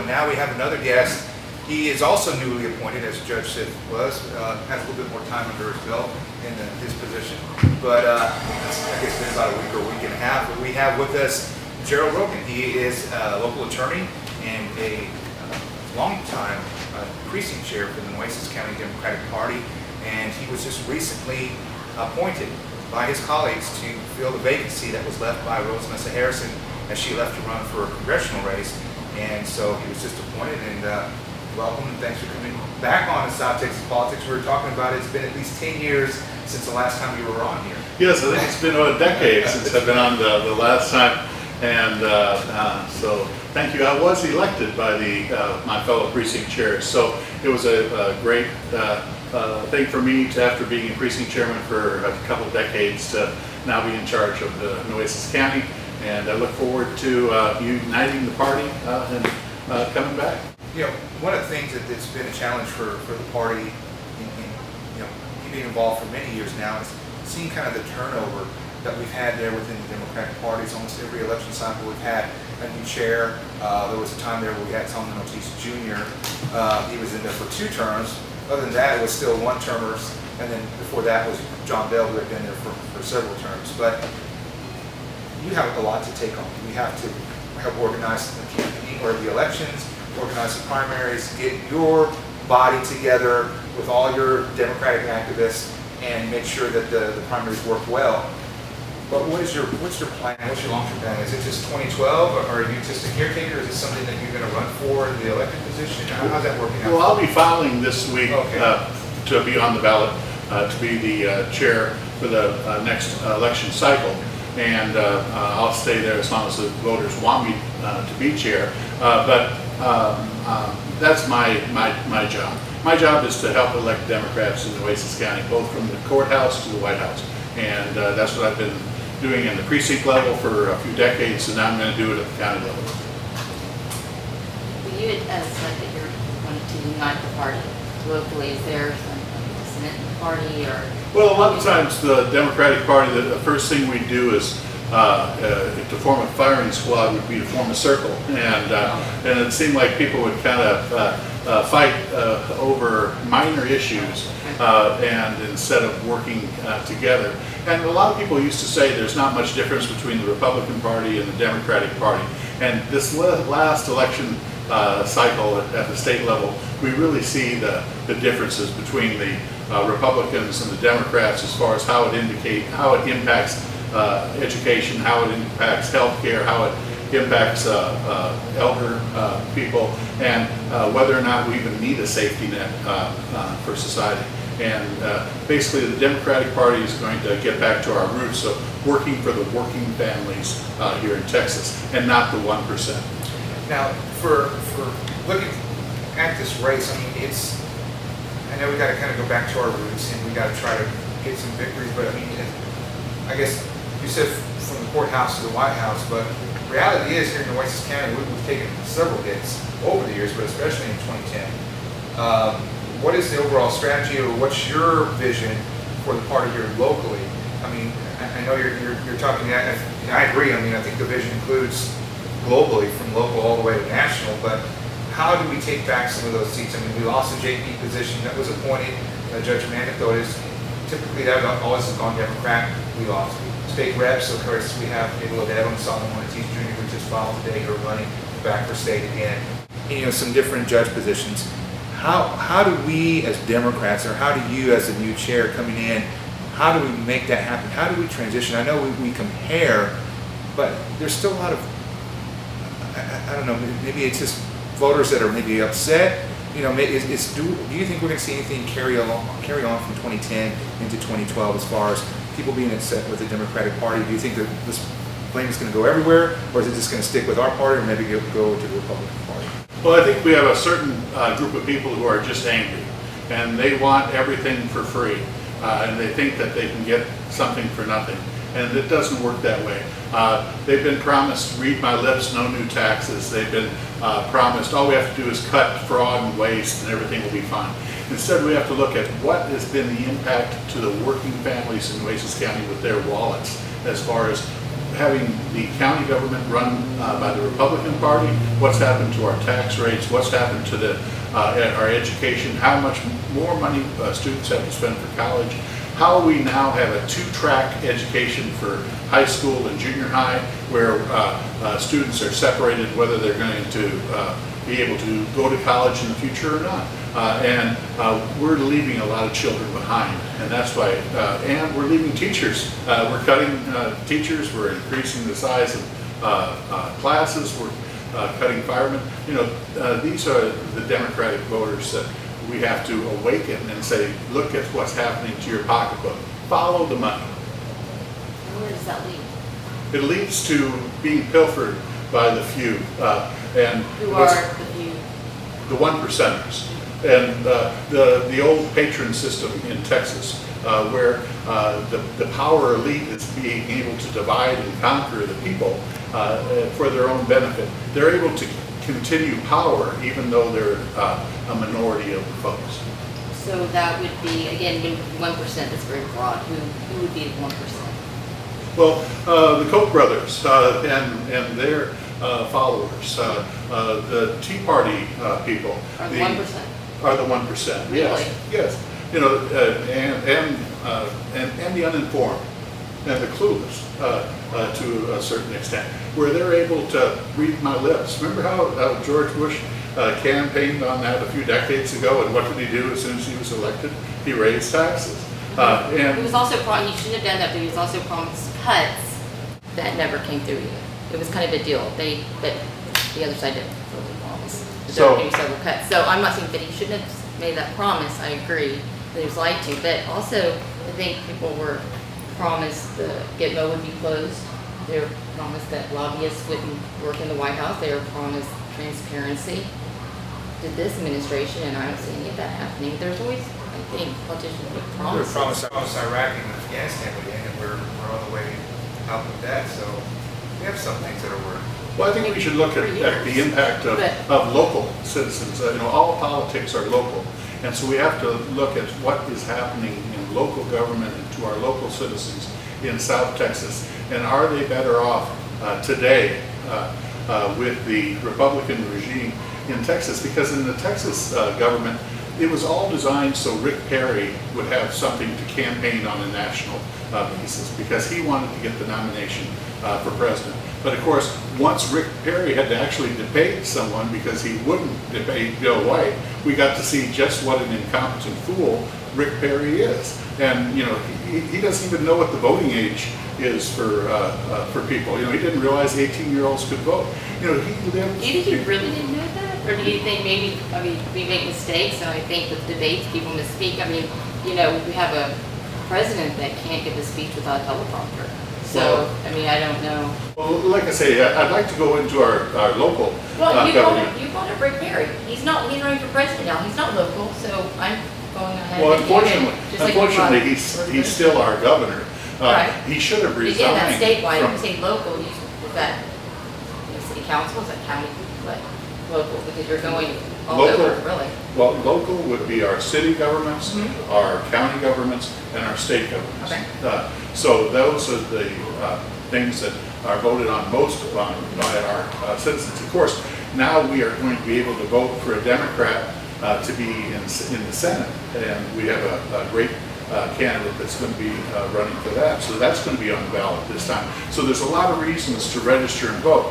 now we have another guest. He is also newly appointed, as Judge Sith was, has a little bit more time under his belt in his position. But I guess it's been about a week or a week and a half. But we have with us Gerald Rogen. He is a local attorney and a long-time precinct chair for the Nueces County Democratic Party. And he was just recently appointed by his colleagues to fill the vacancy that was left by Rene Saenz as she left to run for a congressional race. And so he was just appointed, and welcome and thanks for coming back on to South Texas Politics. We were talking about it's been at least 10 years since the last time you were on here. Yes, I think it's been a decade since I've been on the last time. And so thank you. I was elected by my fellow precinct chairs, so it was a great thing for me to, after being a precinct chairman for a couple of decades, to now be in charge of the Nueces County. And I look forward to uniting the party and coming back. You know, one of the things that's been a challenge for the party, you know, being involved for many years now, is seeing kind of the turnover that we've had there within the Democratic Party. It's almost every election cycle we've had a new chair. There was a time there where we had Tom Ortiz Jr. He was in there for 2 terms. Other than that, it was still 1-termers, and then before that was John Bell, who had been there for several terms. But you have a lot to take on. We have to help organize the campaign or the elections, organize the primaries, get your body together with all your Democratic activists, and make sure that the primaries work well. But what's your plan? What's your long-term plan? Is it just 2012, or are you just a caretaker? Is it something that you're going to run for the elected position? How's that working out? Well, I'll be filing this week to be on the ballot to be the chair for the next election cycle. And I'll stay there as long as the voters want me to be chair. But that's my job. My job is to help elect Democrats in Nueces County, both from the courthouse to the White House. And that's what I've been doing in the precinct level for a few decades, and now I'm going to do it at the county level. Well, you had said that you're wanting to unite the party locally. Is there some dissonance in the party, or? Well, a lot of times the Democratic Party, the first thing we do is to form a firing squad would be to form a circle, and it seemed like people would kind of fight over minor issues, and instead of working together. And a lot of people used to say there's not much difference between the Republican Party and the Democratic Party. And this last election cycle at the state level, we really see the differences between the Republicans and the Democrats as far as how it impacts education, how it impacts healthcare, how it impacts elder people, and whether or not we even need a safety net for society. And basically the Democratic Party is going to get back to our roots of working for the working families here in Texas, and not the 1%. Now, for looking at this race, I mean, I know we got to kind of go back to our roots, and we got to try to get some victories, but I mean, I guess you said from the courthouse to the White House, but reality is here in Nueces County, we've taken several hits over the years, but especially in 2010. What is the overall strategy, or what's your vision for the party here locally? I mean, I know you're talking, I agree. I mean, I think the vision includes globally, from local all the way to national, but how do we take back some of those seats? I mean, we lost a JP position that was appointed. Judge Manitow is typically that always has gone Democrat. We lost state reps, of course we have Nicola Devon, Solomon Ortiz Jr., who just filed today, who are running back for state again. And, you know, some different judge positions. How do we as Democrats, or how do you as a new chair coming in, how do we make that happen? How do we transition? I know we compare, but there's still a lot of, I don't know, maybe it's just voters that are maybe upset. You know, do you think we're going to see anything carry on from 2010 into 2012 as far as people being upset with the Democratic Party? Do you think that this blame is going to go everywhere, or is it just going to stick with our party, or maybe go to the Republican Party? Well, I think we have a certain group of people who are just angry, and they want everything for free, and they think that they can get something for nothing, and it doesn't work that way. They've been promised, read my lips, no new taxes. They've been promised all we have to do is cut fraud and waste and everything will be fine. Instead, we have to look at what has been the impact to the working families in Nueces County with their wallets, as far as having the county government run by the Republican Party, what's happened to our tax rates, what's happened to our education, how much more money students have to spend for college, how we now have a two-track education for high school and junior high, where students are separated whether they're going to be able to go to college in the future or not. And we're leaving a lot of children behind, and that's why, and we're leaving teachers. We're cutting teachers, we're increasing the size of classes, we're cutting firemen. You know, these are the Democratic voters that we have to awaken and say, look at what's happening to your pocketbook. Follow the money. And where does that lead? It leads to being pilfered by the few. And Who are the few? the one percenters. And the old patron system in Texas, where the power elite is being able to divide and conquer the people for their own benefit. They're able to continue power even though they're a minority of the folks. So that would be, again, 1%, that's very broad. Who would be the 1%? Well, the Koch brothers and their followers, the Tea Party people. Are the 1%? Are the 1%. Really? Yes. You know, and the uninformed and the clueless to a certain extent, where they're able to read my lips. Remember how George Bush campaigned on that a few decades ago, and what did he do as soon as he was elected? He raised taxes. And He was also he shouldn't have done that, but he was also promised cuts that never came through either. It was kind of a deal. But the other side didn't fully promise. But there were several cuts. So I'm not saying that he shouldn't have made that promise. I agree that he was lied to. But also, I think people were promised the Gitmo would be closed. They were promised that lobbyists wouldn't work in the White House. They were promised transparency. Did this administration, and I don't see any of that happening. There's always, I think, politicians with We promises. were promised Iraq and Afghanistan again, and we're on the way out with that, so we have some things that are working. well, I think we should look at the impact of local citizens. You know, all politics are local, and so we have to look at what is happening in local government and to our local citizens in South Texas, and are they better off today with the Republican regime in Texas? Because in the Texas government, it was all designed so Rick Perry would have something to campaign on a national basis, because he wanted to get the nomination for president. But of course, once Rick Perry had to actually debate someone because he wouldn't debate Bill White, we got to see just what an incompetent fool Rick Perry is. And you know, he doesn't even know what the voting age is for people. You know, he didn't realize 18-year-olds could vote. You know, he lived. Do you think he really didn't know that? Or do you think maybe, I mean, we make mistakes, and I think with debates, people misspeak. I mean, you know, we have a president that can't give a speech without a teleprompter. So, I mean, I don't know. Well, like I say, I'd like to go into our local Well, you government. brought up Rick Perry. He's running for president now. He's not local, so I'm going ahead. Well, and taking it, just like you brought unfortunately, up he's still our governor. Right. He should have resigned. Again, that's statewide. When from- you say local, is that city council, is that county, what? Local, because you're going all Local. over, really. Well, local would be our city governments, Mhm. our county governments, and our state governments. Okay. So those are the things that are voted on most by our citizens. Of course, now we are going to be able to vote for a Democrat to be in the Senate, and we have a great candidate that's going to be running for that. So that's going to be on the ballot this time. So there's a lot of reasons to register and vote.